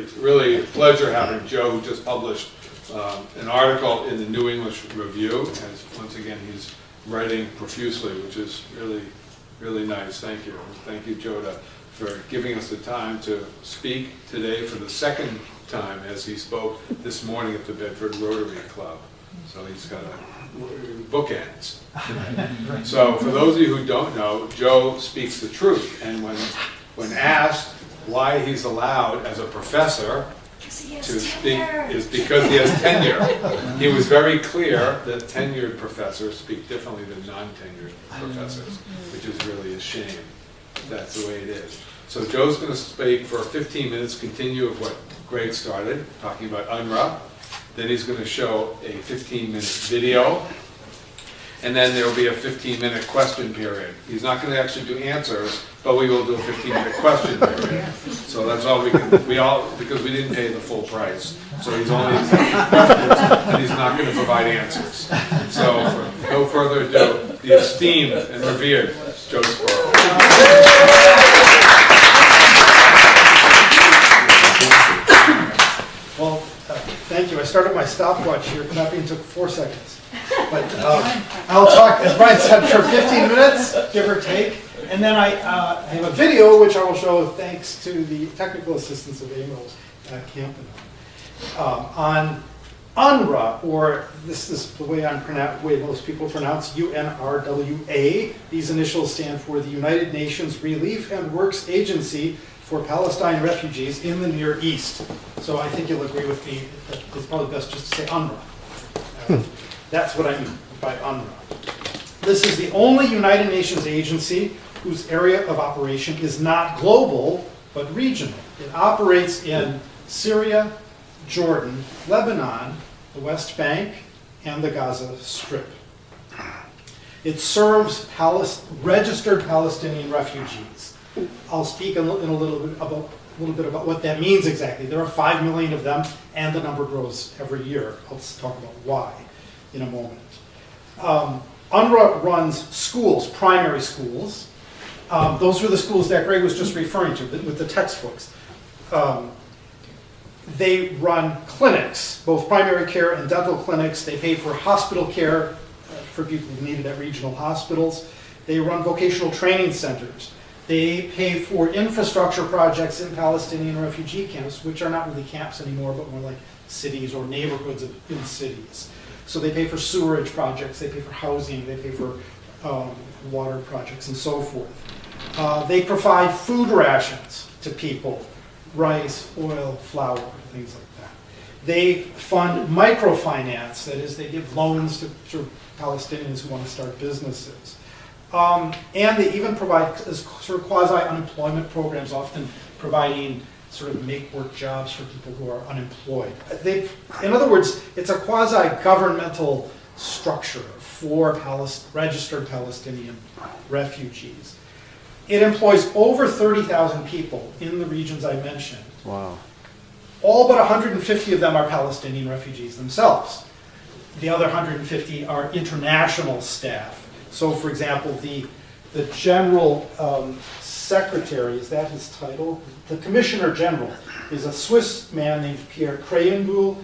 it's really a pleasure having Joe, who just published an article in the New English Review, and once again he's writing profusely, which is really, really nice. Thank you. Thank you, Joe, for giving us the time to speak today for the second time, as he spoke this morning at the Bedford Rotary Club. So he's got bookends. So for those of you who don't know, Joe speaks the truth, and when asked why he's allowed as a professor to speak is because he has tenure. He was very clear that tenured professors speak differently than non-tenured professors, which is really a shame. That's the way it is. So Joe's going to speak for 15 minutes, continue of what Greg started, talking about UNRWA. Then he's going to show a 15-minute video, and then there will be a 15-minute question period. He's not going to actually do answers, but we will do a 15-minute question period. So that's all we can, because we didn't pay the full price. So he's only accepting questions, and he's not going to provide answers. So for no further ado, the esteemed and revered Joseph Spoerl. Well, thank you. I started my stopwatch here. Clapping took 4 seconds. But I'll talk, as Brian said, for 15 minutes, give or take. And then I have a video which I will show thanks to the technical assistance of Emil Campen on UNRWA, or this is the way most people pronounce UNRWA. These initials stand for the United Nations Relief and Works Agency for Palestine Refugees in the Near East. So I think you'll agree with me that it's probably best just to say UNRWA. That's what I mean by UNRWA. This is the only United Nations agency whose area of operation is not global, but regional. It operates in Syria, Jordan, Lebanon, the West Bank, and the Gaza Strip. It serves registered Palestinian refugees. I'll speak in a little bit about what that means exactly. There are 5 million of them, and the number grows every year. I'll talk about why in a moment. UNRWA runs schools, primary schools. Those were the schools that Greg was just referring to with the textbooks. They run clinics, both primary care and dental clinics. They pay for hospital care for people who need it at regional hospitals. They run vocational training centers. They pay for infrastructure projects in Palestinian refugee camps, which are not really camps anymore, but more like cities or neighborhoods in cities. So they pay for sewerage projects, they pay for housing, they pay for water projects, and so forth. They provide food rations to people, rice, oil, flour, things like that. They fund microfinance, that is, they give loans to Palestinians who want to start businesses. And they even provide sort of quasi-unemployment programs, often providing sort of make-work jobs for people who are unemployed. In other words, it's a quasi-governmental structure for registered Palestinian refugees. It employs over 30,000 people in the regions I mentioned. Wow. All but 150 of them are Palestinian refugees themselves. The other 150 are international staff. So, for example, the general secretary, is that his title? The Commissioner General is a Swiss man named Pierre Krayenbuhl.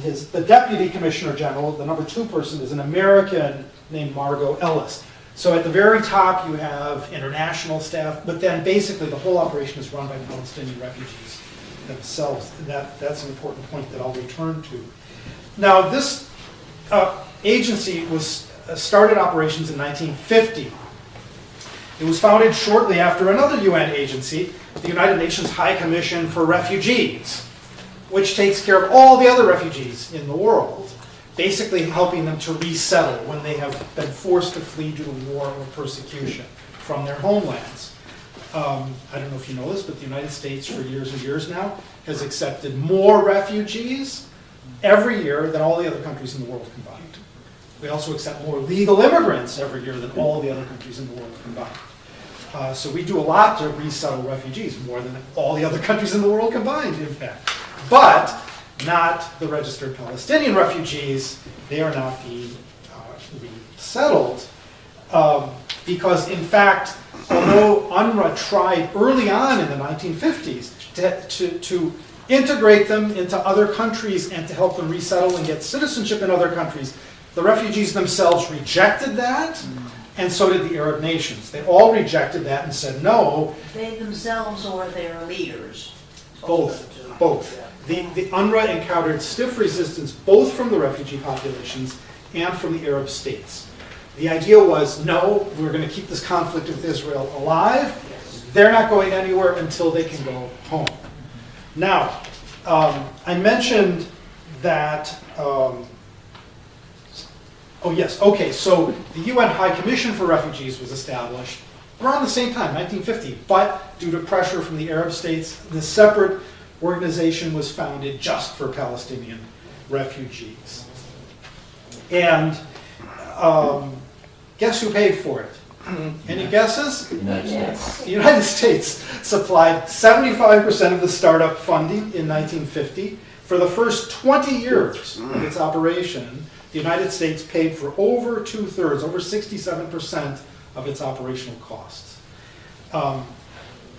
The Deputy Commissioner General, the number 2 person, is an American named Margot Ellis. So at the very top you have international staff, but then basically the whole operation is run by Palestinian refugees themselves. That's an important point that I'll return to. Now this agency started operations in 1950. It was founded shortly after another UN agency, the United Nations High Commission for Refugees, which takes care of all the other refugees in the world, basically helping them to resettle when they have been forced to flee due to war or persecution from their homelands. I don't know if you know this, but the United States for years and years now has accepted more refugees every year than all the other countries in the world combined. We also accept more legal immigrants every year than all the other countries in the world combined. So we do a lot to resettle refugees, more than all the other countries in the world combined, in fact. But not the registered Palestinian refugees. They are not being resettled because, in fact, although UNRWA tried early on in the 1950s to integrate them into other countries and to help them resettle and get citizenship in other countries. The refugees themselves rejected that, and so did the Arab nations. They all rejected that and said no. They themselves or their leaders? Both. The UNRWA encountered stiff resistance both from the refugee populations and from the Arab states. The idea was, no, we're going to keep this conflict with Israel alive. They're not going anywhere until they can go home. Now, I mentioned that, oh yes, okay, so the UN High Commission for Refugees was established around the same time, 1950, but due to pressure from the Arab states, the separate organization was founded just for Palestinian refugees. And guess who paid for it? Any guesses? United States. The United States supplied 75% of the startup funding in 1950. For the first 20 years of its operation, the United States paid for over 2/3, over 67% of its operational costs.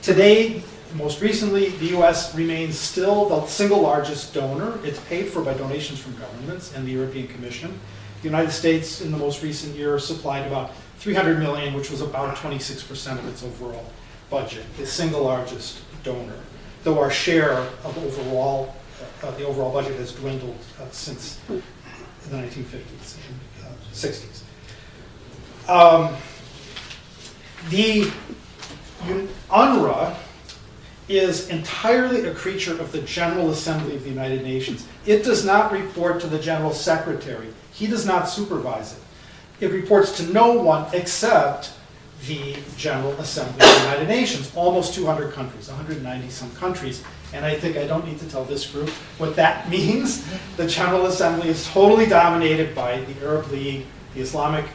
Today, most recently, the U.S. remains still the single largest donor. It's paid for by donations from governments and the European Commission. The United States, in the most recent year, supplied about $300 million, which was about 26% of its overall budget, the single largest donor, though our share of the overall budget has dwindled since the 1950s and 60s. The UNRWA is entirely a creature of the General Assembly of the United Nations. It does not report to the General Secretary. He does not supervise it. It reports to no one except the General Assembly of the United Nations, almost 200 countries, 190 some countries. And I think I don't need to tell this group what that means. The General Assembly is totally dominated by the Arab League, the Islamic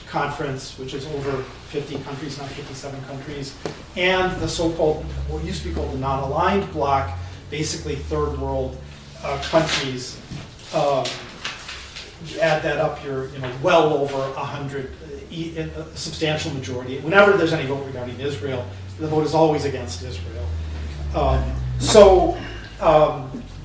Conference, which is over 50 countries, not 57 countries, and the so-called, what used to be called the non-aligned bloc, basically third world countries. You add that up, you're well over 100, a substantial majority. Whenever there's any vote regarding Israel, the vote is always against Israel.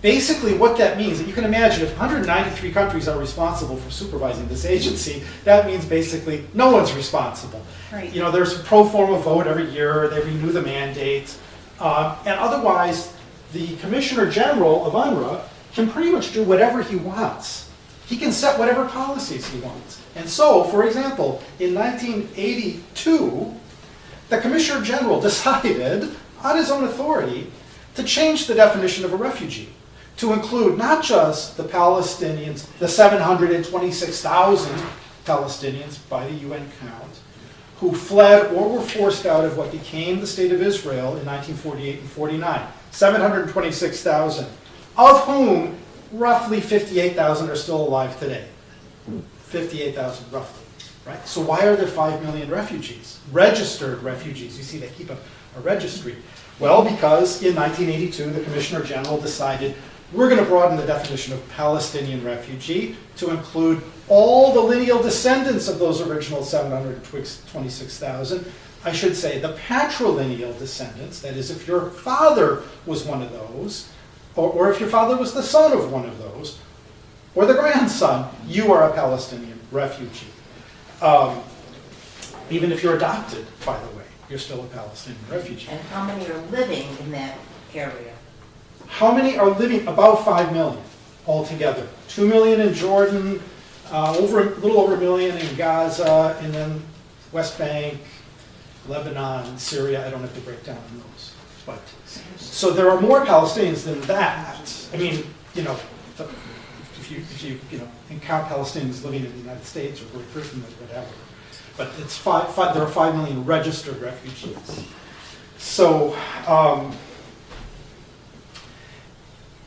Basically what that means, you can imagine if 193 countries are responsible for supervising this agency, that means basically no one's responsible. Right. There's a pro forma vote every year, they renew the mandate, and otherwise the Commissioner General of UNRWA can pretty much do whatever he wants. He can set whatever policies he wants. And so, for example, in 1982, the Commissioner General decided, on his own authority, to change the definition of a refugee to include not just the Palestinians, the 726,000 Palestinians by the UN count, who fled or were forced out of what became the State of Israel in 1948 and 49. 726,000, of whom roughly 58,000 are still alive today. 58,000 roughly, right? So why are there 5 million refugees? Registered refugees. You see, they keep a registry. Well, because in 1982, the Commissioner General decided we're going to broaden the definition of Palestinian refugee to include all the lineal descendants of those original 726,000. I should say the patrilineal descendants, that is, if your father was one of those, or if your father was the son of one of those, or the grandson, you are a Palestinian refugee. Even if you're adopted, by the way, you're still a Palestinian refugee. And how many are living in that area? How many are living? About 5 million altogether. 2 million in Jordan, a little over 1 million in Gaza, and then West Bank, Lebanon, Syria. I don't have to break down on those. But so there are more Palestinians than that. I mean, if you count Palestinians living in the United States or Great Britain or whatever. But it's there are 5 million registered refugees. So,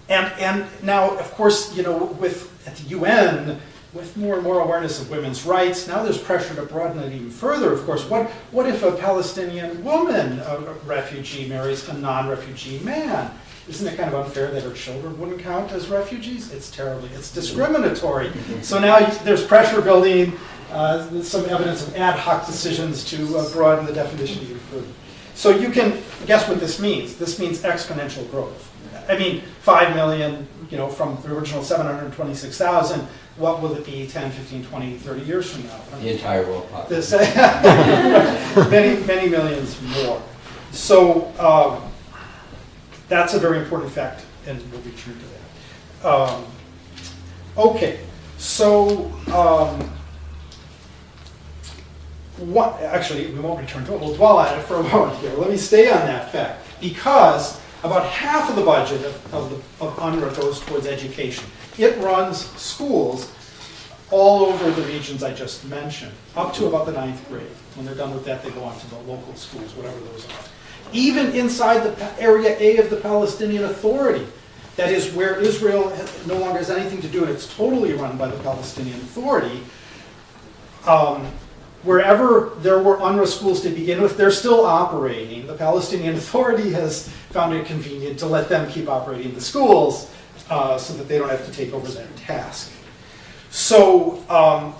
and now, of course, at the UN, with more and more awareness of women's rights, now there's pressure to broaden it even further. Of course, what if a Palestinian woman, a refugee, marries a non-refugee man? Isn't it kind of unfair that her children wouldn't count as refugees? It's it's discriminatory. So now there's pressure building, some evidence of ad hoc decisions to broaden the definition even further. So you can guess what this means. This means exponential growth. I mean, 5 million, you know, from the original 726,000, what will it be 10, 15, 20, 30 years from now? The entire world population. Many, many millions more. So that's a very important fact, and we'll return to that. Okay, so actually, we won't return to it. We'll dwell on it for a moment here. Let me stay on that fact, because about half of the budget of UNRWA goes towards education. It runs schools all over the regions I just mentioned, up to about the 9th grade. When they're done with that, they go on to the local schools, whatever those are. Even inside the Area A of the Palestinian Authority, that is where Israel no longer has anything to do, and it's totally run by the Palestinian Authority. Wherever there were UNRWA schools to begin with, they're still operating. The Palestinian Authority has found it convenient to let them keep operating the schools so that they don't have to take over that task. So,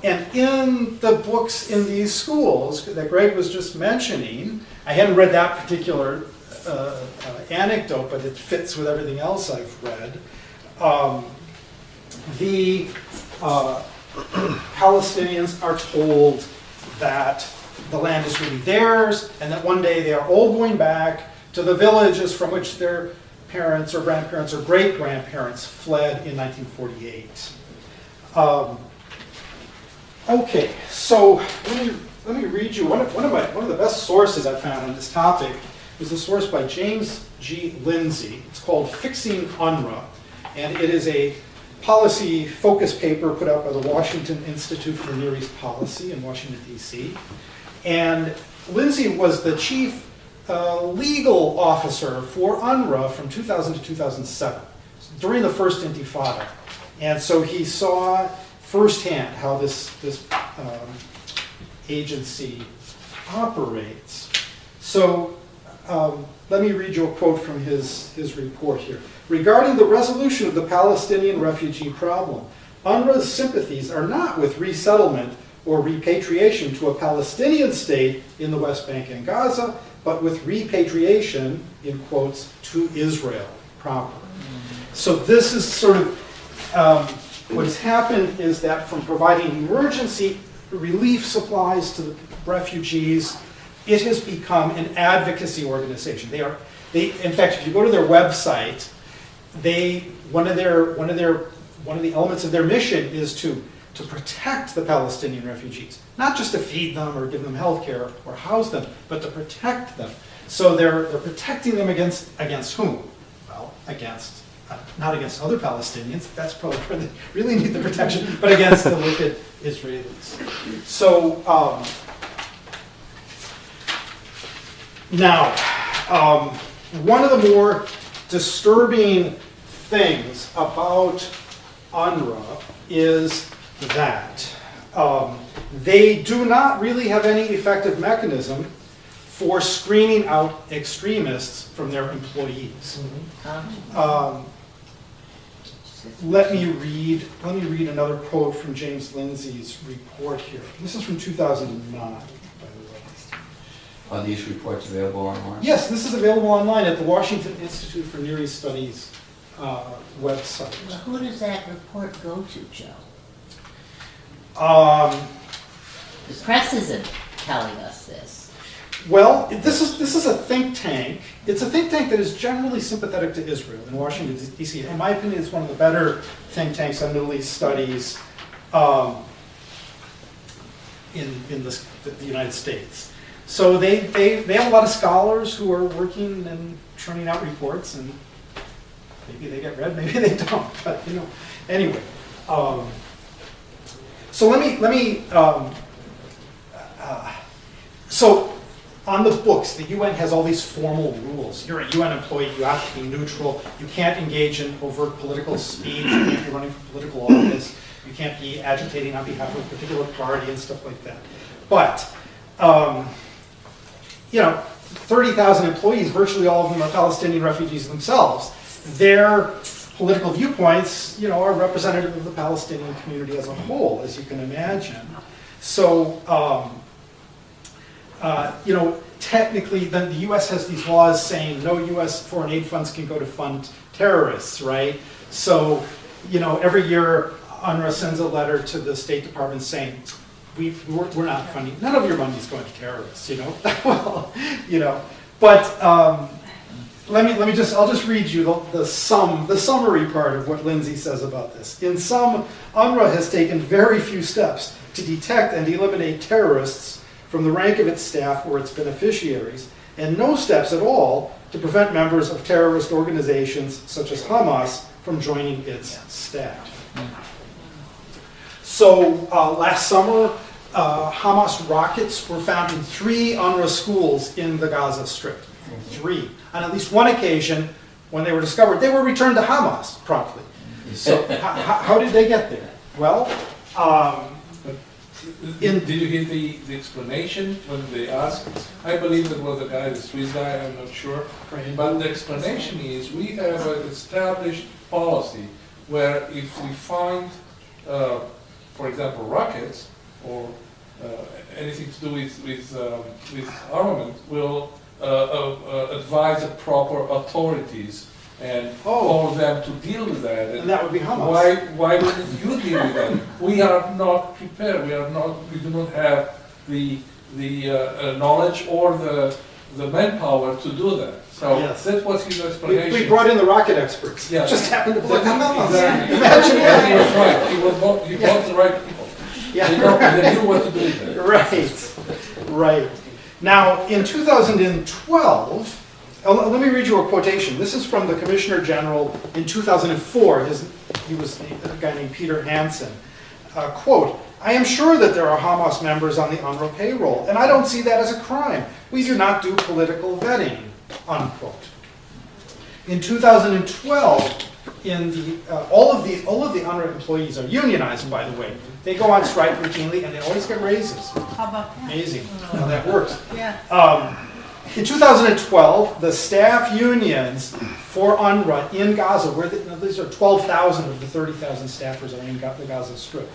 and in the books in these schools that Greg was just mentioning, I hadn't read that particular anecdote, but it fits with everything else I've read. The Palestinians are told that the land is really theirs, and that one day they are all going back to the villages from which their parents or grandparents or great-grandparents fled in 1948. Okay, so let me read you one of the best sources I found on this topic is a source by James G. Lindsay. It's called Fixing UNRWA, and it is a policy focus paper put out by the Washington Institute for Near East Policy in Washington, D.C. And Lindsay was the chief legal officer for UNRWA from 2000 to 2007, during the first Intifada. And so he saw firsthand how this agency operates. So let me read you a quote from his report here. Regarding the resolution of the Palestinian refugee problem, UNRWA's sympathies are not with resettlement or repatriation to a Palestinian state in the West Bank and Gaza, but with repatriation, in quotes, to Israel proper. So this is sort of, what has happened is that from providing emergency relief supplies to the refugees, it has become an advocacy organization. In fact, if you go to their website, one of the elements of their mission is to protect the Palestinian refugees, not just to feed them or give them health care or house them, but to protect them. So they're protecting them against whom? Well, not against other Palestinians, that's probably where they really need the protection, but against the wicked Israelis. So now, one of the more disturbing things about UNRWA is that they do not really have any effective mechanism for screening out extremists from their employees. Let me read another quote from James Lindsay's report here. This is from 2009, by the way. Are these reports available online? Yes, this is available online at the Washington Institute for Near East Studies website. Well, who does that report go to, Joe? The press isn't telling us this. Well, this is a think tank. It's a think tank that is generally sympathetic to Israel in Washington, D.C. In my opinion, it's one of the better think tanks on Middle East studies in the United States. So they have a lot of scholars who are working and churning out reports, and maybe they get read, maybe they don't. But anyway. So so on the books, the UN has all these formal rules. You're a UN employee, you have to be neutral, you can't engage in overt political speech, you can't be running for political office, you can't be agitating on behalf of a particular party and stuff like that. But, 30,000 employees, virtually all of them are Palestinian refugees themselves. Their political viewpoints, are representative of the Palestinian community as a whole, as you can imagine. So, technically, the U.S. has these laws saying no U.S. foreign aid funds can go to fund terrorists, right? So, you know, every year UNRWA sends a letter to the State Department saying, we're not funding, none of your money is going to terrorists, you know? Well, you know, but I'll just read you the summary part of what Lindsay says about this. In sum, UNRWA has taken very few steps to detect and eliminate terrorists from the rank of its staff or its beneficiaries, and no steps at all to prevent members of terrorist organizations such as Hamas from joining its staff. So last summer, Hamas rockets were found in 3 UNRWA schools in the Gaza Strip. 3. On at least one occasion, when they were discovered, they were returned to Hamas promptly. So how did they get there? Well, did you hear the explanation when they asked? I believe it was the guy, the Swiss guy, I'm not sure. But the explanation is we have an established policy where if we find, for example, rockets or anything to do with armament, we'll advise the proper authorities and call them to deal with that. And that would be Hamas. Why wouldn't you deal with that? We are not prepared. We do not have the knowledge or the manpower to do that. So yes. that was his explanation. We brought in the rocket experts. Yeah. Just happened to put them on. Exactly. Imagine And he was that. right. He brought the right people. Yeah. They knew what to do with that. Right. Now, in 2012, let me read you a quotation. This is from the Commissioner General in 2004. He was a guy named Peter Hansen. Quote, I am sure that there are Hamas members on the UNRWA payroll, and I don't see that as a crime. We do not do political vetting, unquote. In 2012, all of the UNRWA employees are unionized, by the way. They go on strike routinely, and they always get raises. How about that? Amazing how that works. Yeah. In 2012, the staff unions for UNRWA in Gaza, these are 12,000 of the 30,000 staffers are in the Gaza Strip.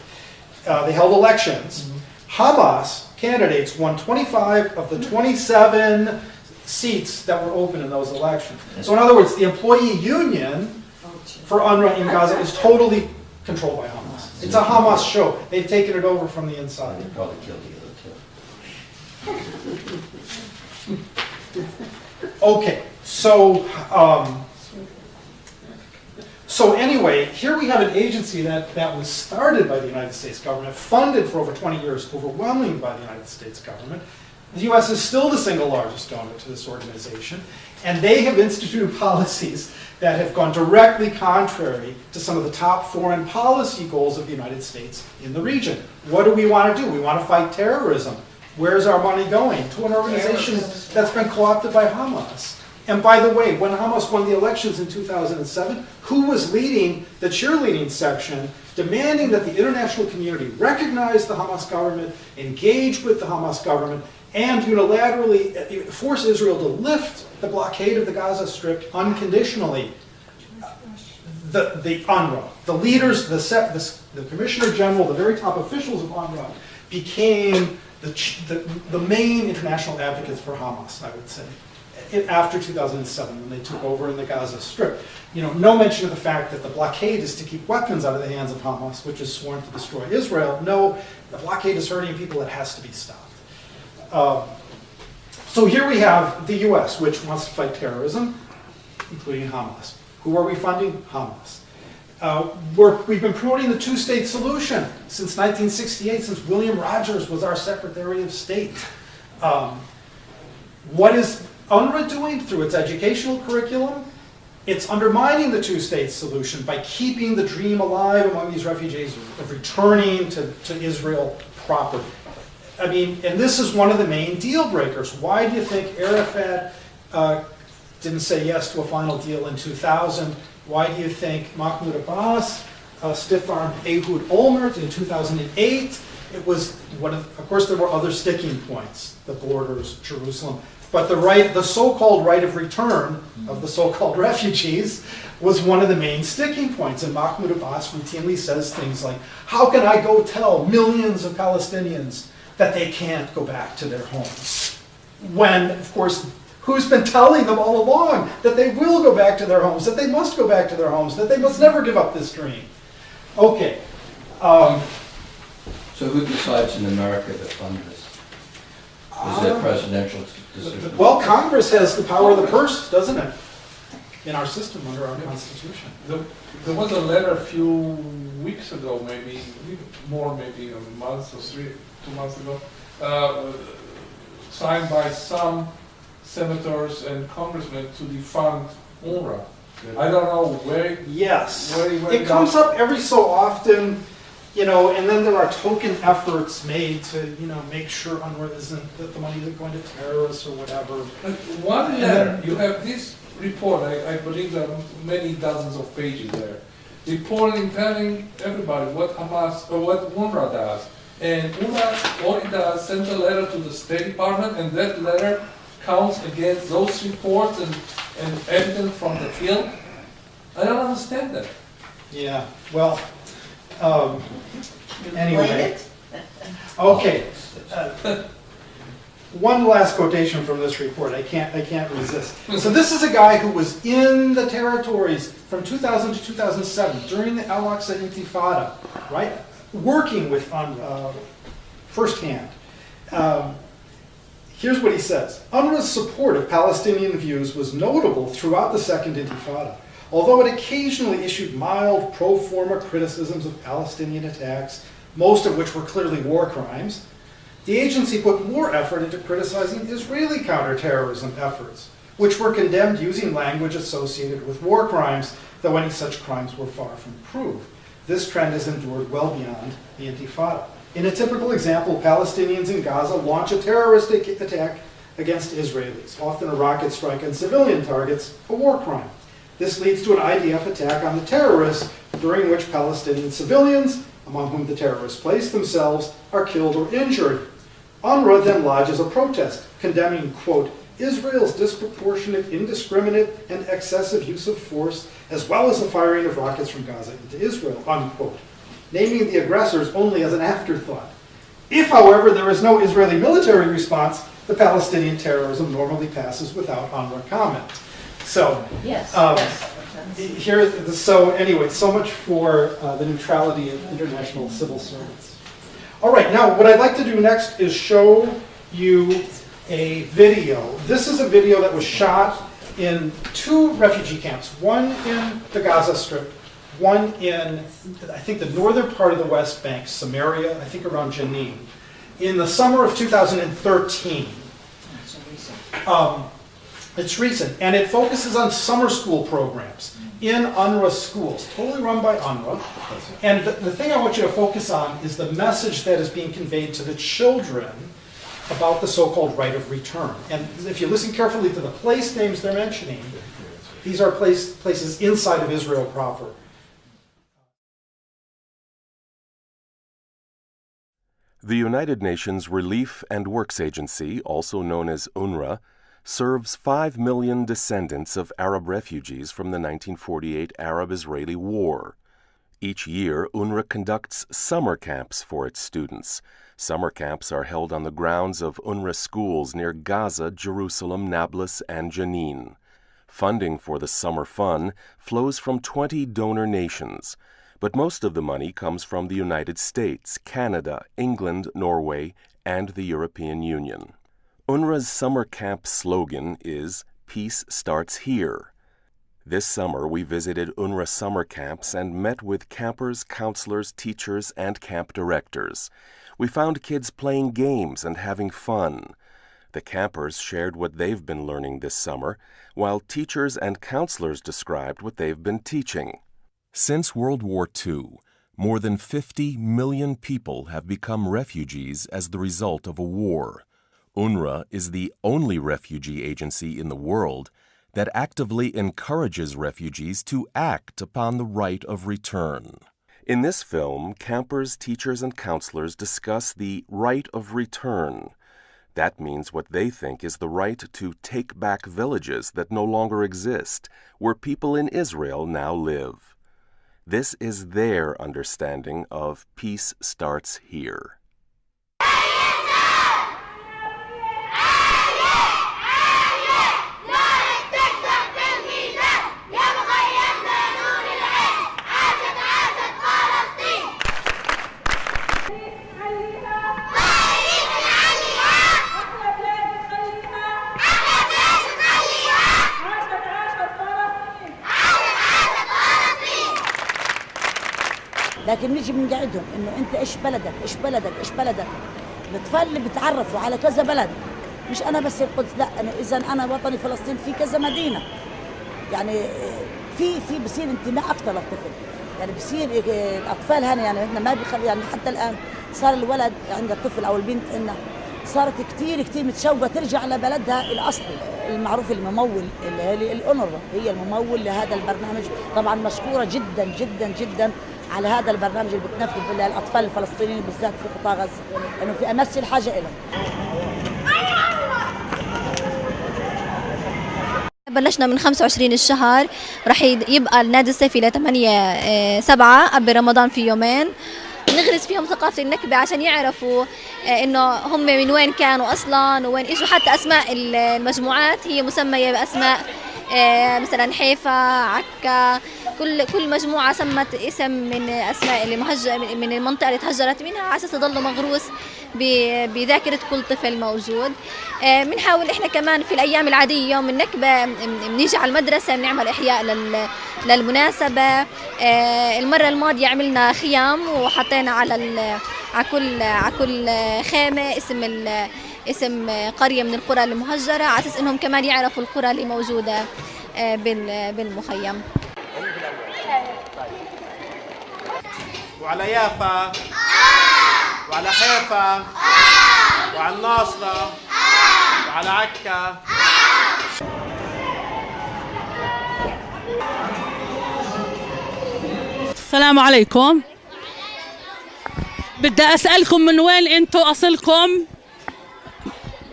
They held elections. Hamas candidates won 25 of the 27 seats that were open in those elections. So in other words, the employee union for UNRWA in Gaza is totally controlled by Hamas. It's a Hamas show. They've taken it over from the inside. They probably killed the other two. Okay, so anyway, here we have an agency that was started by the United States government, funded for over 20 years, overwhelmingly by the United States government. The U.S. is still the single largest donor to this organization, and they have instituted policies that have gone directly contrary to some of the top foreign policy goals of the United States in the region. What do we want to do? We want to fight terrorism. Where's our money going? To an organization that's been co-opted by Hamas. And by the way, when Hamas won the elections in 2007, who was leading the cheerleading section, demanding that the international community recognize the Hamas government, engage with the Hamas government, and unilaterally force Israel to lift the blockade of the Gaza Strip unconditionally? The UNRWA, the leaders, the Commissioner General, the very top officials of UNRWA became the main international advocates for Hamas, I would say, after 2007 when they took over in the Gaza Strip. You know, no mention of the fact that the blockade is to keep weapons out of the hands of Hamas, which is sworn to destroy Israel. No, the blockade is hurting people. It has to be stopped. So here we have the U.S., which wants to fight terrorism, including Hamas. Who are we funding? Hamas. We've been promoting the two-state solution since 1968, since William Rogers was our Secretary of State. What is UNRWA doing through its educational curriculum? It's undermining the two-state solution by keeping the dream alive among these refugees of returning to Israel properly. I mean, and this is one of the main deal breakers. Why do you think Arafat didn't say yes to a final deal in 2000? Why do you think Mahmoud Abbas stiff-armed Ehud Olmert in 2008? It was of course, there were other sticking points, the borders, Jerusalem, but the so-called right of return of the so-called refugees was one of the main sticking points. And Mahmoud Abbas routinely says things like, "How can I go tell millions of Palestinians that they can't go back to their homes?" When, of course, who's been telling them all along that they will go back to their homes, that they must go back to their homes, that they must never give up this dream. Okay. So who decides in America to fund this? Is it a presidential decision? Well, Congress has the power of the purse, doesn't it? In our system, under our Constitution. There was a letter a few weeks ago, maybe more, maybe a month or 2 months ago, signed by some senators and congressmen to defund UNRWA. I don't know where. Yes. Where it comes up every so often, you know, and then there are token efforts made to, you know, make sure UNRWA isn't, that the money isn't going to terrorists or whatever. But one letter, you have this report, I believe there are many dozens of pages there, reporting, telling everybody what Hamas, or what UNRWA does. And UNRWA, all it does, sends a letter to the State Department, and that letter counts against those reports and evidence from the field. I don't understand that. Yeah, well, anyway. Okay. One last quotation from this report. I can't resist. So this is a guy who was in the territories from 2000 to 2007 during the Al-Aqsa Intifada, right? Working with UNRWA firsthand. Here's what he says. UNRWA's support of Palestinian views was notable throughout the Second Intifada, although it occasionally issued mild pro forma criticisms of Palestinian attacks, most of which were clearly war crimes. The agency put more effort into criticizing Israeli counterterrorism efforts, which were condemned using language associated with war crimes, though any such crimes were far from proved. This trend has endured well beyond the Intifada. In a typical example, Palestinians in Gaza launch a terroristic attack against Israelis, often a rocket strike on civilian targets, a war crime. This leads to an IDF attack on the terrorists, during which Palestinian civilians, among whom the terrorists place themselves, are killed or injured. UNRWA then lodges a protest, condemning, quote, Israel's disproportionate, indiscriminate, and excessive use of force, as well as the firing of rockets from Gaza into Israel, unquote, naming the aggressors only as an afterthought. If, however, there is no Israeli military response, the Palestinian terrorism normally passes without UNRWA comment. So, Yes. so anyway, so much for the neutrality of international civil servants. All right, now what I'd like to do next is show you a video. This is a video that was shot in 2 refugee camps, one in the Gaza Strip, one in, I think, the northern part of the West Bank, Samaria, I think around Jenin, in the summer of 2013. It's recent, and it focuses on summer school programs in UNRWA schools, totally run by UNRWA. And the thing I want you to focus on is the message that is being conveyed to the children about the so-called right of return. And if you listen carefully to the place names they're mentioning, these are places inside of Israel proper. The United Nations Relief and Works Agency, also known as UNRWA, serves 5 million descendants of Arab refugees from the 1948 Arab-Israeli War. Each year, UNRWA conducts summer camps for its students. Summer camps are held on the grounds of UNRWA schools near Gaza, Jerusalem, Nablus, and Jenin. Funding for the summer fun flows from 20 donor nations, but most of the money comes from the United States, Canada, England, Norway, and the European Union. UNRWA's summer camp slogan is, "Peace starts here." This summer, we visited UNRWA summer camps and met with campers, counselors, teachers, and camp directors. We found kids playing games and having fun. The campers shared what they've been learning this summer, while teachers and counselors described what they've been teaching. Since World War II, more than 50 million people have become refugees as the result of a war. UNRWA is the only refugee agency in the world that actively encourages refugees to act upon the right of return. In this film, campers, teachers, and counselors discuss the right of return. That means what they think is the right to take back villages that no longer exist, where people in Israel now live. This is their understanding of peace starts here. لكن نيجي بنقعدهم انه انت ايش بلدك ايش بلدك ايش بلدك. الاطفال اللي بتعرفوا على كذا بلد، مش انا بس القدس، لا انا اذا انا وطني فلسطين في كذا مدينه، يعني في بصير انتماء اكثر للطفل، يعني بصير الاطفال هنا يعني احنا ما بيخلي، يعني حتى الان صار الولد عند الطفل او البنت انه صارت كثير متشوقه ترجع لبلدها الاصلي. المعروف الممول اللي هي الأونروا هي الممول لهذا البرنامج، طبعا مشكوره جدا جدا جدا على هذا البرنامج اللي بتنفذ بالاطفال الفلسطينيين بالذات في قطاع غزه، لانه في امس الحاجه لهم. بلشنا من 25 الشهر، رح يبقى النادي الصيفي ل 8/7 قبل رمضان في يومين، نغرس فيهم ثقافة النكبة عشان يعرفوا انه هم من وين كانوا اصلا وين اجوا. حتى اسماء المجموعات هي مسمية باسماء مثلا حيفا، عكا، كل مجموعة سمت اسم من اسماء من المنطقة اللي تهجرت منها على اساس يضل مغروس بذاكرة كل طفل موجود. بنحاول احنا كمان في الايام العادية يوم النكبة بنيجي على المدرسة بنعمل احياء للمناسبة. المرة الماضية عملنا خيام وحطينا على كل خيمة اسم قرية من القرى المهجرة على اساس انهم كمان يعرفوا القرى اللي موجودة بالمخيم. وعلى يافا وعلى حيفا وعلى الناصرة وعلى عكا. السلام عليكم. بدي أسألكم من وين أنتوا أصلكم؟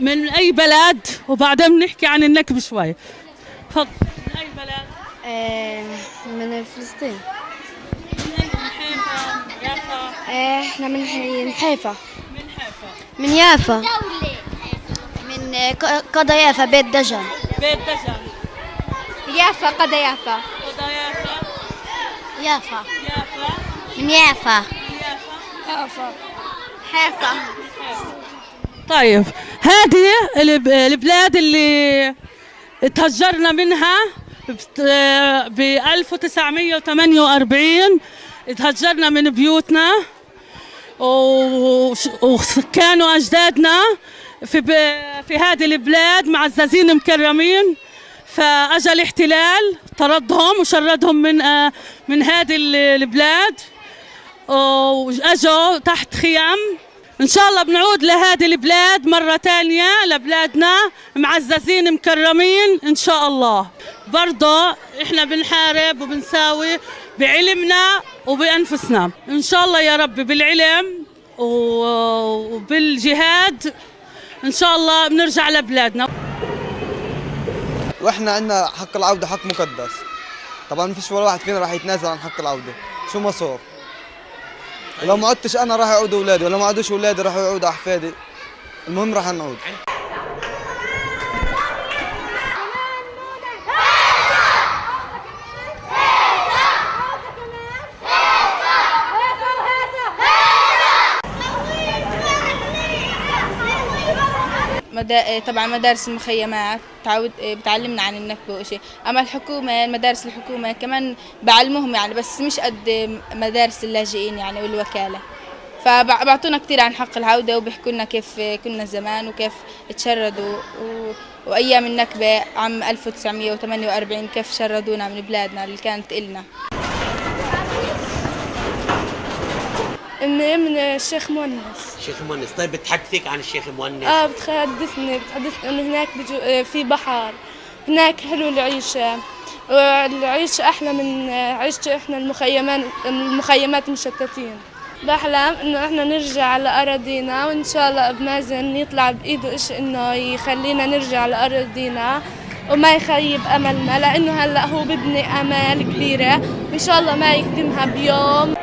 من أي بلد؟ وبعدين بنحكي عن النكبة شوي. تفضل. من أي بلد؟ من فلسطين. من حيفا، يافا؟ احنا من حيفا. من حيفا. من يافا. من قضا يافا بيت دجن. بيت دجن. يافا قضا يافا. قضا يافا. يافا. يافا. من يافا. يافا. حيفا. طيب هذه البلاد اللي تهجرنا منها ب 1948 تهجرنا من بيوتنا وكانوا أجدادنا في هذه البلاد معززين مكرمين، فأجى الاحتلال طردهم وشردهم من هذه البلاد وأجوا تحت خيام. إن شاء الله بنعود لهذه البلاد مرة تانية لبلادنا معززين مكرمين إن شاء الله. برضه إحنا بنحارب وبنساوي بعلمنا وبأنفسنا إن شاء الله يا رب، بالعلم وبالجهاد إن شاء الله بنرجع لبلادنا. واحنا عندنا حق العودة حق مقدس، طبعا ما فيش ولا واحد فينا راح يتنازل عن حق العودة شو ما صار. ولو ما عدتش انا راح يعودوا اولادي، ولو ما عادوش اولادي راح يعودوا احفادي، المهم راح نعود. طبعا مدارس المخيمات بتعلمنا عن النكبة وشيء، أما الحكومة مدارس الحكومة كمان بعلمهم يعني، بس مش قد مدارس اللاجئين يعني والوكالة، فبعطونا كتير عن حق العودة وبيحكوا لنا كيف كنا زمان وكيف تشردوا وأيام النكبة عام 1948 كيف شردونا من بلادنا اللي كانت إلنا. من الشيخ مونس. الشيخ مونس. طيب بتحدثك عن الشيخ مونس؟ بتحدثني انه هناك في بحر، هناك حلو العيشة، والعيشة احلى من عيشة احنا المخيمات مشتتين. بحلم انه احنا نرجع على اراضينا، وان شاء الله بمازن يطلع بايده اشي انه يخلينا نرجع على اراضينا وما يخيب املنا، لانه هلا هو ببني امال كبيرة وان شاء الله ما يكتمها بيوم.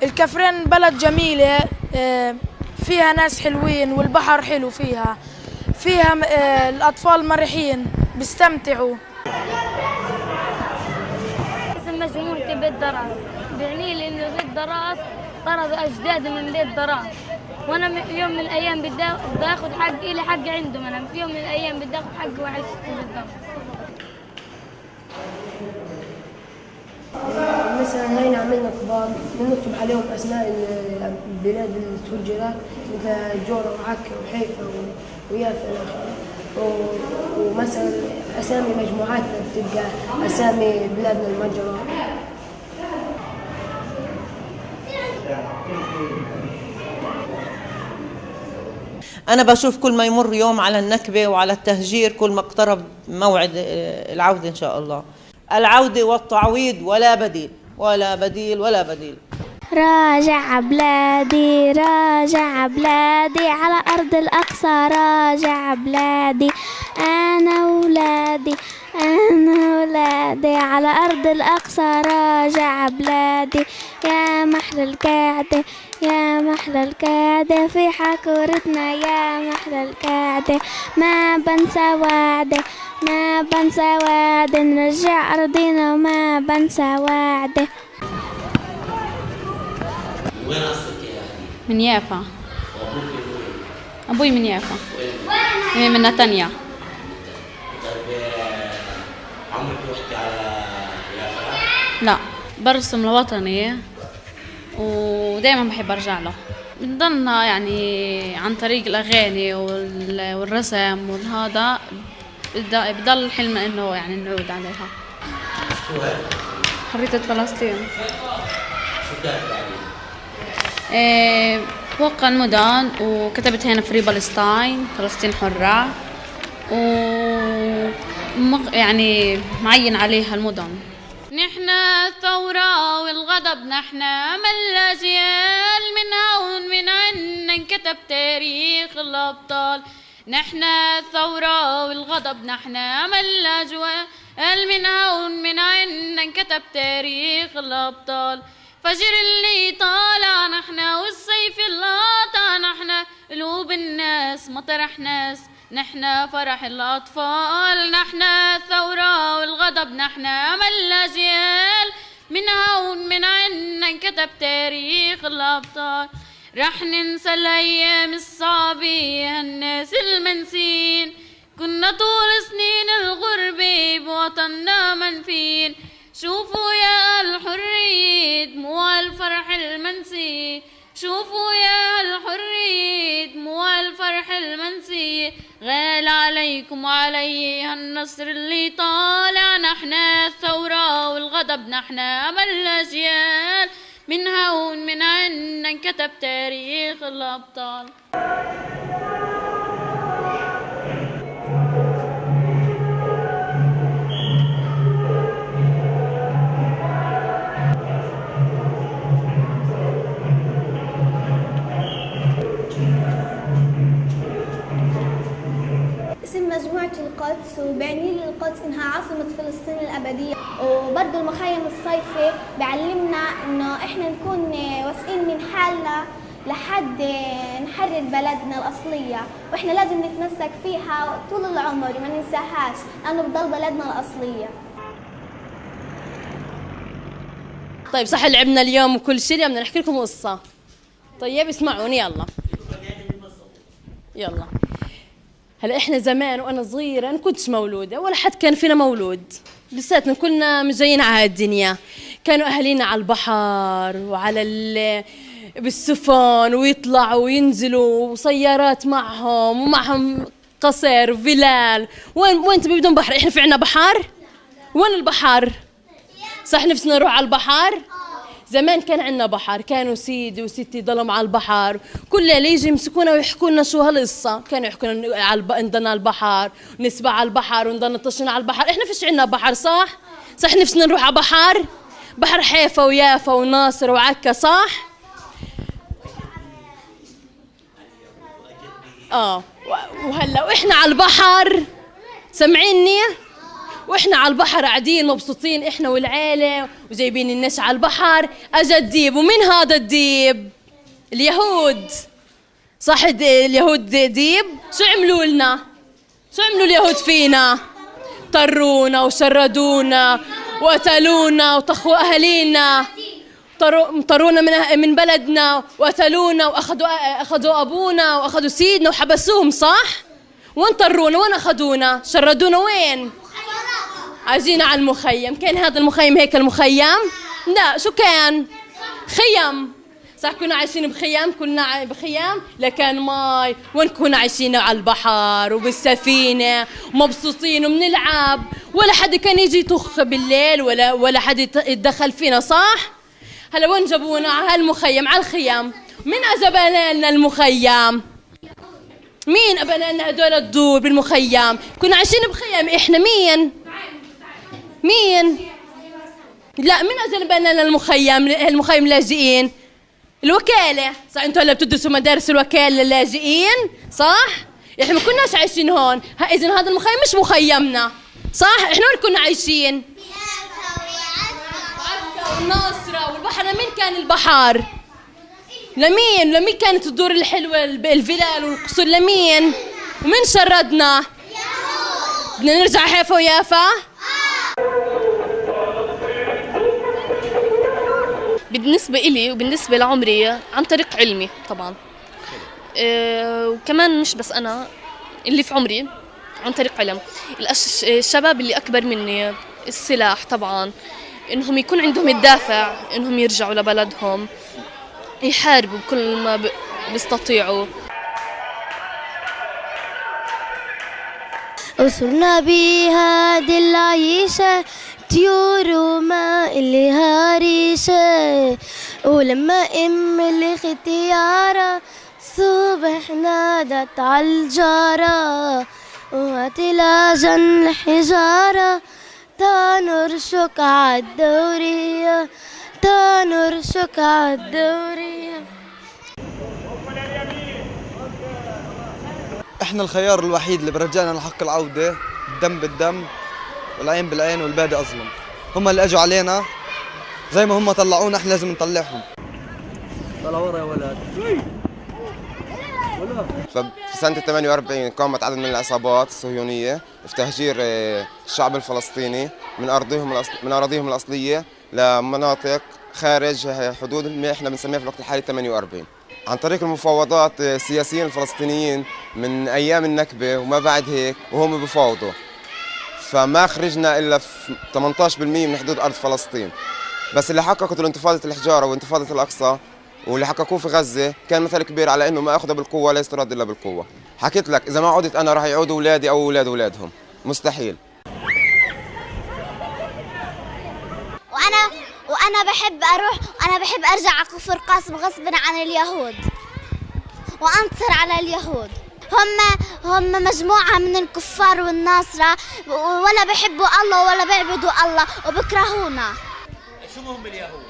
الكفرين بلد جميلة، فيها ناس حلوين والبحر حلو فيها الأطفال مرحين بيستمتعوا. اسم مجموعتي بيت دراس، بعني لي إنه بيت دراس طردوا أجدادي من بيت دراس، وأنا يوم من الأيام بدي آخذ حقي لي حق عندهم، أنا في يوم من الأيام بدي آخذ حقي وأعيش في بيت دراس. مثلا هينا عملنا كبار بنكتب عليهم اسماء البلاد المتفجرات مثل جورة وعكا وحيفا ويافا الى اخره، ومثلا اسامي مجموعاتنا بتبقى اسامي بلادنا المجرة. أنا بشوف كل ما يمر يوم على النكبة وعلى التهجير كل ما اقترب موعد العودة إن شاء الله. العودة والتعويض ولا بديل ولا بديل ولا بديل. راجع بلادي راجع بلادي على أرض الأقصى، راجع بلادي أنا ولادي أنا ولادي على أرض الأقصى، راجع بلادي يا محلى القعدة يا محلى القعدة في حكورتنا، يا محلى القعدة ما بنسى وعدة ما بنسى وعدة، نرجع أرضنا وما بنسى وعدة. وين أصلك يا أهلي؟ من يافا. وأبوك من وين؟ أبوي من يافا. وين؟ من نتنيا. طيب عمرك رحتي على يافا؟ لا، برسم الوطني ودائما بحب أرجع له. بنضلنا يعني عن طريق الأغاني والرسم والهذا بضل حلمنا إنه يعني نعود عليها. شو هيك؟ حرية فلسطين. شو كاتب عليه؟ بوقع المدن وكتبت هنا فري بالستاين فلسطين حرة، يعني معين عليها المدن. نحن الثورة والغضب نحن أمل الأجيال، من هون من عنا انكتب تاريخ الأبطال. نحن الثورة والغضب نحن أمل الأجيال، من هون من عنا انكتب تاريخ الأبطال. فجر اللي طالع نحن والصيف اللي قاطع نحن، قلوب الناس مطرح ناس نحن فرح الأطفال. نحن الثورة والغضب نحن أمل الأجيال، من هون من عنا انكتب تاريخ الأبطال. رح ننسى الأيام الصعبة هالناس المنسين، كنا طول سنين الغربة بوطننا منفين. شوفوا يا الحرية دموع الفرح المنسي، شوفوا يا الحرية دموع الفرح المنسي. غال عليكم وعلي هالنصر اللي طالع. نحن الثورة والغضب نحن أمل الأجيال، من هون من عنا انكتب تاريخ الأبطال. اسم مجموعة القدس وبعني لي القدس إنها عاصمة فلسطين الأبدية، وبرضه المخيم الصيفي بيعلمنا إنه إحنا نكون واثقين من حالنا لحد نحرر بلدنا الأصلية، وإحنا لازم نتمسك فيها طول العمر وما ننساهاش لأنه بضل بلدنا الأصلية. طيب صح لعبنا اليوم وكل شيء، اليوم بدنا نحكي لكم قصة. طيب اسمعوني يلا. هلا احنا زمان وانا صغيره ما كنتش مولوده ولا حد كان فينا مولود، لساتنا كلنا مش جايين على الدنيا. كانوا اهالينا على البحر وعلى بالسفن ويطلعوا وينزلوا وسيارات معهم ومعهم قصر وفلال. وين تبي بدون بحر؟ احنا في عنا بحر؟ وين البحر؟ صح نفسنا نروح على البحر؟ زمان كان عندنا بحر، كانوا سيدي وستي ضلوا على البحر، كل ليلة يجي يمسكونا ويحكوا لنا شو هالقصة. كانوا يحكوا لنا نضلنا على البحر ونسبح على البحر ونضل نطشنا على البحر. احنا فيش عندنا بحر صح؟ صح نفسنا نروح على بحر حيفا ويافا وناصر وعكا صح؟ وهلا واحنا على البحر سمعيني؟ واحنا على البحر قاعدين مبسوطين احنا والعيله وجايبين الناس على البحر، اجى الديب. ومين هذا الديب؟ اليهود صح؟ اليهود ديب. شو عملوا لنا؟ شو عملوا اليهود فينا؟ طرونا وشردونا وقتلونا وطخوا اهالينا، طرونا من بلدنا وقتلونا واخذوا ابونا واخذوا سيدنا وحبسوهم صح؟ وين طرونا؟ وين اخذونا؟ شردونا وين؟ عايزين على المخيم. كان هذا المخيم هيك المخيم؟ لا، شو كان؟ خيم. صح، كنا عايشين بخيام، كنا بخيام، لا كان ماي، وين كنا عايشين على البحر وبالسفينة ومبسوطين وبنلعب، ولا حد كان يجي يطخ بالليل ولا حد يتدخل فينا، صح؟ هلا وين جابونا؟ على هالمخيم، على الخيام. مين أجبنا لنا المخيم؟ مين أبنى لنا هدول الدور بالمخيم؟ كنا عايشين بخيم إحنا. مين؟ لا، مين أجبنا لنا المخيم لاجئين؟ الوكالة. صح، انتوا هلا بتدرسوا مدارس الوكالة للاجئين، صح؟ احنا ما كناش عايشين هون، اذا هذا المخيم مش مخيمنا، صح؟ احنا وين كنا عايشين؟ عكا والناصرة والبحر. لمين كان البحر؟ لمين كانت الدور الحلوة، الفلال والقصور؟ لمين؟ ومين شردنا؟ بدنا نرجع حيفا ويافا؟ بالنسبة إلي وبالنسبة لعمري عن طريق علمي طبعا، وكمان مش بس أنا اللي في عمري، عن طريق علم. الشباب اللي أكبر مني، السلاح طبعا، إنهم يكون عندهم الدافع إنهم يرجعوا لبلدهم، يحاربوا بكل ما بيستطيعوا. وصلنا بهذه العيشة طيور وما إلها ريشة، ولما الاختيارة صبح نادت عالجارة، واتلاجن الحجارة تنرشك عالدورية، تنرشك عالدورية. احنا الخيار الوحيد اللي برجعنا لحق العودة، الدم بالدم والعين بالعين والبادي أظلم. هم اللي اجوا علينا، زي ما هم طلعونا احنا لازم نطلعهم. طلع ورا يا ولد. ففي سنة 48 قامت عدد من العصابات الصهيونية في تهجير الشعب الفلسطيني من أراضيهم الأصلية لمناطق خارج حدود اللي احنا بنسميها في الوقت الحالي 48 عن طريق المفاوضات. السياسيين الفلسطينيين من أيام النكبة وما بعد هيك وهم بفاوضوا، فما خرجنا إلا في 18% من حدود أرض فلسطين. بس اللي حققته الانتفاضة الحجارة وانتفاضة الأقصى واللي حققوه في غزة كان مثل كبير على إنه ما أخذ بالقوة لا يسترد إلا بالقوة. حكيت لك إذا ما عدت أنا راح يعودوا أولادي أو أولاد أولادهم، مستحيل. وأنا بحب أرجع على كفر قاسم غصبا عن اليهود وأنتصر على اليهود. هم مجموعة من الكفار والناصرة، ولا بيحبوا الله ولا بيعبدوا الله وبكرهونا. شو هم اليهود؟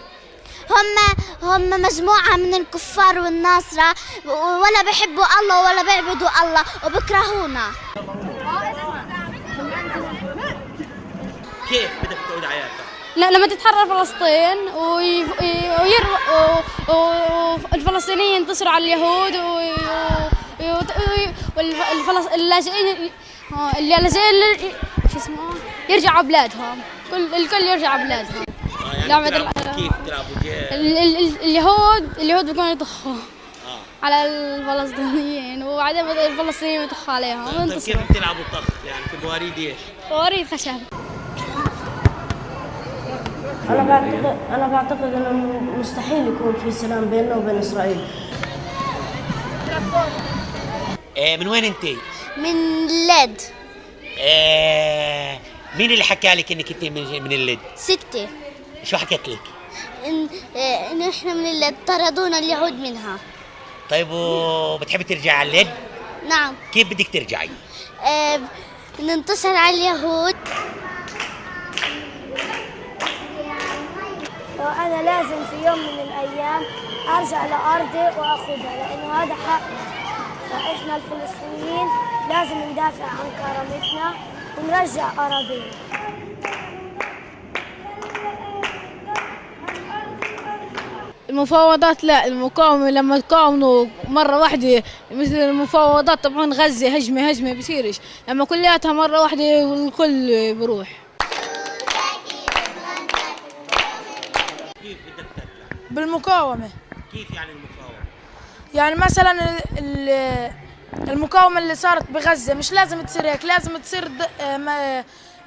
هم مجموعة من الكفار والناصرة، ولا بيحبوا الله ولا بيعبدوا الله وبكرهونا. كيف بدك تعود على يافا؟ لا، لما تتحرر فلسطين والفلسطينيين ينتصروا على اليهود واللاجئين شو اسمه يرجعوا بلادهم، الكل يرجع بلادهم. يعني كيف تلعبوا اليهود بيكونوا يطخوا على الفلسطينيين، وبعدين الفلسطينيين يطخوا عليهم. طيب كيف بتلعبوا طخ؟ يعني في بواريد ايش؟ بواريد خشب. أنا بعتقد إنه مستحيل يكون في سلام بيننا وبين إسرائيل. من وين أنت؟ من اللد. مين اللي حكى لك إنك أنت من اللد؟ ستة. شو حكت لك؟ إن إحنا من اللد، طردونا اليهود منها. طيب وبتحبي ترجعي على اللد؟ نعم. كيف بدك ترجعي؟ ننتصر على اليهود. وأنا لازم في يوم من الأيام أرجع لأرضي وأخذها، لأنه هذا حق. فإحنا الفلسطينيين لازم ندافع عن كرامتنا ونرجع أراضينا. المفاوضات لا، المقاومة لما تقاوموا مرة واحدة مثل المفاوضات طبعا غزة هجمة بصيرش، لما كلياتها مرة واحدة والكل بروح. كيف بدك ترجع؟ بالمقاومة. كيف يعني المقاومة؟ يعني مثلا المقاومة اللي صارت بغزة مش لازم تصير هيك، لازم تصير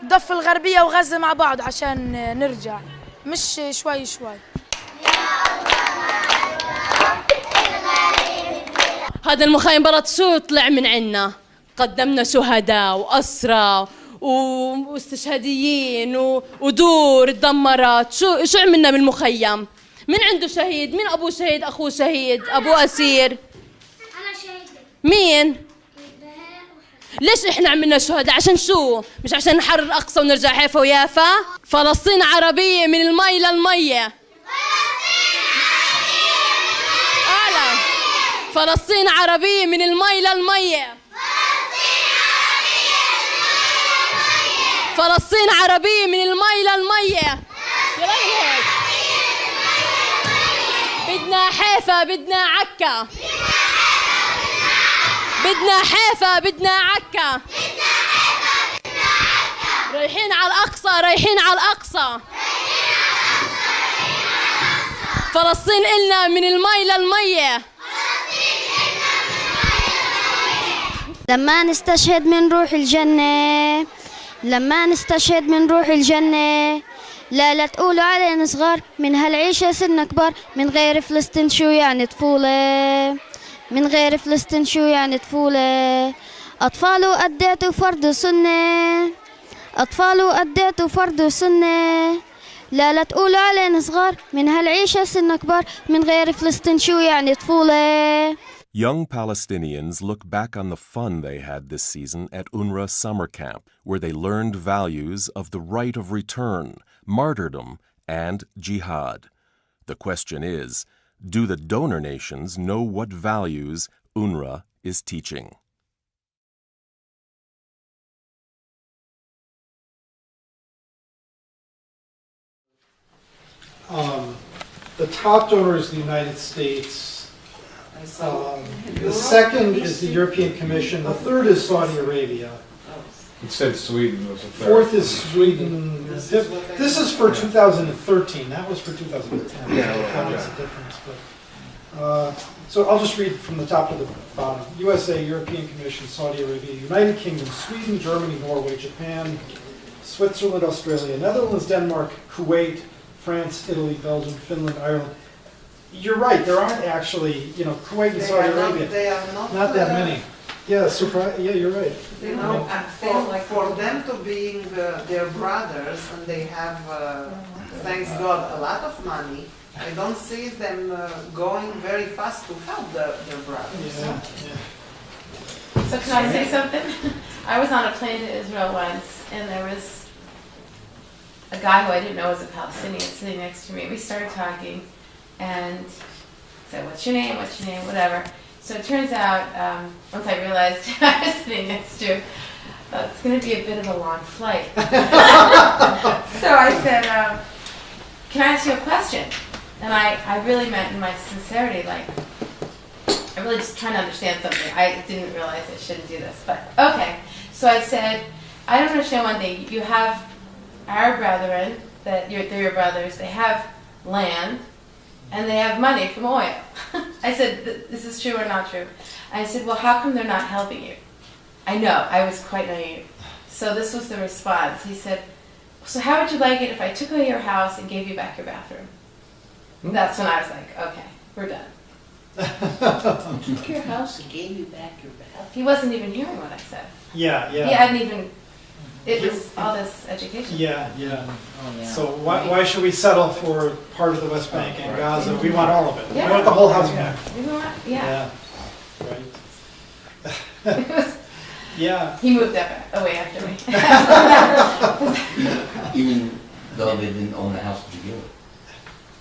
الضفة الغربية وغزة مع بعض عشان نرجع، مش شوي شوي. هذا المخيم برا شو طلع من عنا؟ قدمنا شهداء وأسرى واستشهاديين ودور تدمرت. شو عملنا بالمخيم؟ من عنده شهيد؟ مين أبوه شهيد؟ أخوه شهيد؟ أبوه أسير؟ أنا شهيدة. مين؟ ليش إحنا عملنا شهداء؟ عشان شو؟ مش عشان نحرر الأقصى ونرجع حيفا ويافا؟ فلسطين عربية من المي للمية. أعلى. فلسطين عربية من المي للمية. فلسطين عربية من المي للمية. بدنا حيفا، بدنا عكا. بدنا حيفا، بدنا عكا. رايحين على الأقصى، رايحين على الأقصى. فلسطين إلنا من المي للمية. لما نستشهد من روح الجنة، لما نستشهد من روح الجنة، لا تقولوا علينا صغار، من هالعيشة صرنا كبار. من غير فلسطين شو يعني طفولة؟ من غير فلسطين شو يعني طفولة؟ أطفال وأديتوا فرض وسنة، أطفال وأديتوا فرض وسنة، لا تقولوا علينا صغار، من هالعيشة صرنا كبار. من غير فلسطين شو يعني طفولة؟ Young Palestinians look back on the fun they had this season at UNRWA Summer Camp, where they learned values of the right of return, martyrdom, and jihad. The question is, do the donor nations know what values UNRWA is teaching? The top donor is the United States. The second is the European Commission. The third is Saudi Arabia. It said Sweden was the third. Fourth is Sweden. This is for 2013. That was for 2010. Yeah, that makes a difference. But, so I'll just read from the top to the bottom. USA, European Commission, Saudi Arabia, United Kingdom, Sweden, Germany, Norway, Japan, Switzerland, Australia, Netherlands, Denmark, Kuwait, France, Italy, Belgium, Finland, Ireland. You're right. There aren't actually, Kuwait and Saudi Arabia. They are not that many. Yeah, yeah, you're right. For them to being their brothers, and they have, thanks God, a lot of money. I don't see them going very fast to help their brothers. So can I say something? I was on a plane to Israel once, and there was a guy who I didn't know was a Palestinian sitting next to me. We started talking. And said, what's your name, whatever. So it turns out, once I realized I was sitting next to, it's going to be a bit of a long flight. So I said, can I ask you a question? And I really meant in my sincerity, like, I really just trying to understand something. I didn't realize I shouldn't do this, but okay. So I said, I don't understand one thing. You have Arab brethren, they're your brothers, they have land, and they have money from oil. I said, this is true or not true? I said, well, how come they're not helping you? I know, I was quite naive. So this was the response. He said, so how would you like it if I took away your house and gave you back your bathroom? That's when I was like, okay, we're done. He took your house and gave you back your bathroom? He wasn't even hearing what I said. Yeah. He hadn't even, it was all this education. Yeah. Oh, yeah. So why should we settle for part of the West Bank and Gaza? We want all of it. We want the whole house back. We want, Right. Yeah. He moved away after me. Even though they didn't own the house to begin with.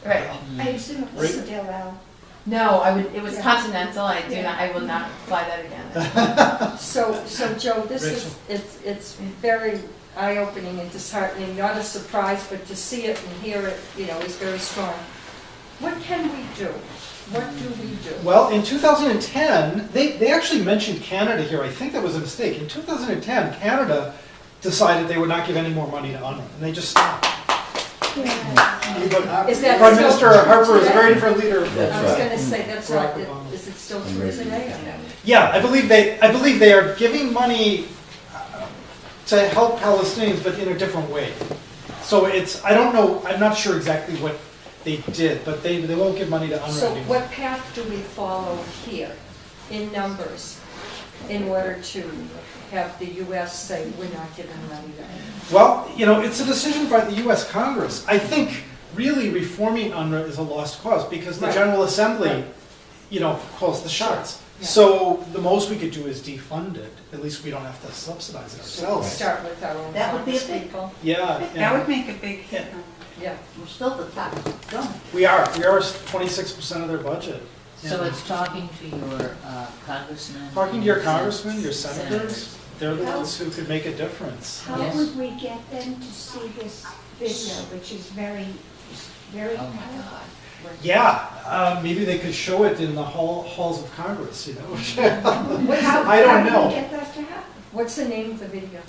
Right. I assume it was Del. No, it was continental. I will not fly that again. So Joe, this it's very eye-opening and disheartening, not a surprise, but to see it and hear it, is very strong. What can we do? What do we do? Well, in 2010, they actually mentioned Canada here. I think that was a mistake. In 2010, Canada decided they would not give any more money to UNRWA, and they just stopped. Prime Minister Harper is a very different leader. I was going to say, that's right. Is it still true today? Yeah, I believe they are giving money to help Palestinians, but in a different way. So it's, I don't know, I'm not sure exactly what they did, but they won't give money to UNRWA So anymore. what path do we follow here in numbers in order to have the U.S. say we're not giving money to UNRWA? Well, you know, it's a decision by the U.S. Congress. I think really reforming UNRWA is a lost cause because the General Assembly, you know, calls the shots. Yeah. So the most we could do is defund it. At least we don't have to subsidize it ourselves. Start with our own That would be a Congress big- people. Yeah. That would make a big hit. Yeah. We're still the top donor. We are 26% of their budget. So Yeah. it's talking to your congressman? Talking to your congressmen, your senators, they're the ones who could make a difference. How would we get them to see this video, which is very, very. Oh my God. Yeah, maybe they could show it in the halls of Congress, you know. How I don't do know. we get that to happen? What's the name of the video?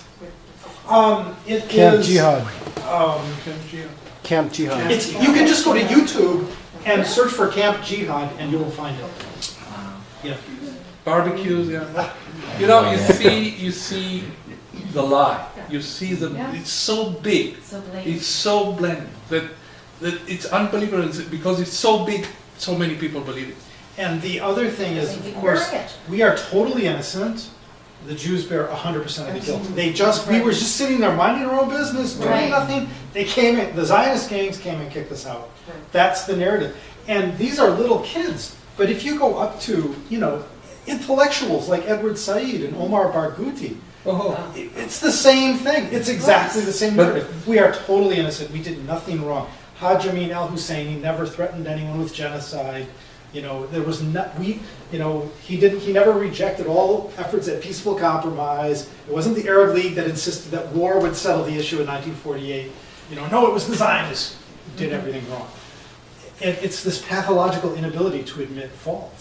It Camp is Jihad. Camp Jihad. Camp Jihad. It's, you can just go to YouTube and search for Camp Jihad, and you will find it. Yeah. Barbecues, yeah. You know, you see the lie. You see the. It's so big. So blatant. It's so blatant that it's unbelievable because it's so big. So many people believe it. And the other thing is, of course, we are totally innocent. The Jews bear 100% of the guilt. We were just sitting there minding our own business, doing nothing. They came in, the Zionist gangs came and kicked us out. That's the narrative. And these are little kids. But if you go up to, you know, intellectuals like Edward Said and Omar Barghouti, it's the same thing. It's exactly the same narrative. We are totally innocent. We did nothing wrong. Haj Amin al-Husseini never threatened anyone with genocide. You know, there was not, he never rejected all efforts at peaceful compromise. It wasn't the Arab League that insisted that war would settle the issue in 1948. You know, no, it was the Zionists who did everything wrong. And it's this pathological inability to admit fault.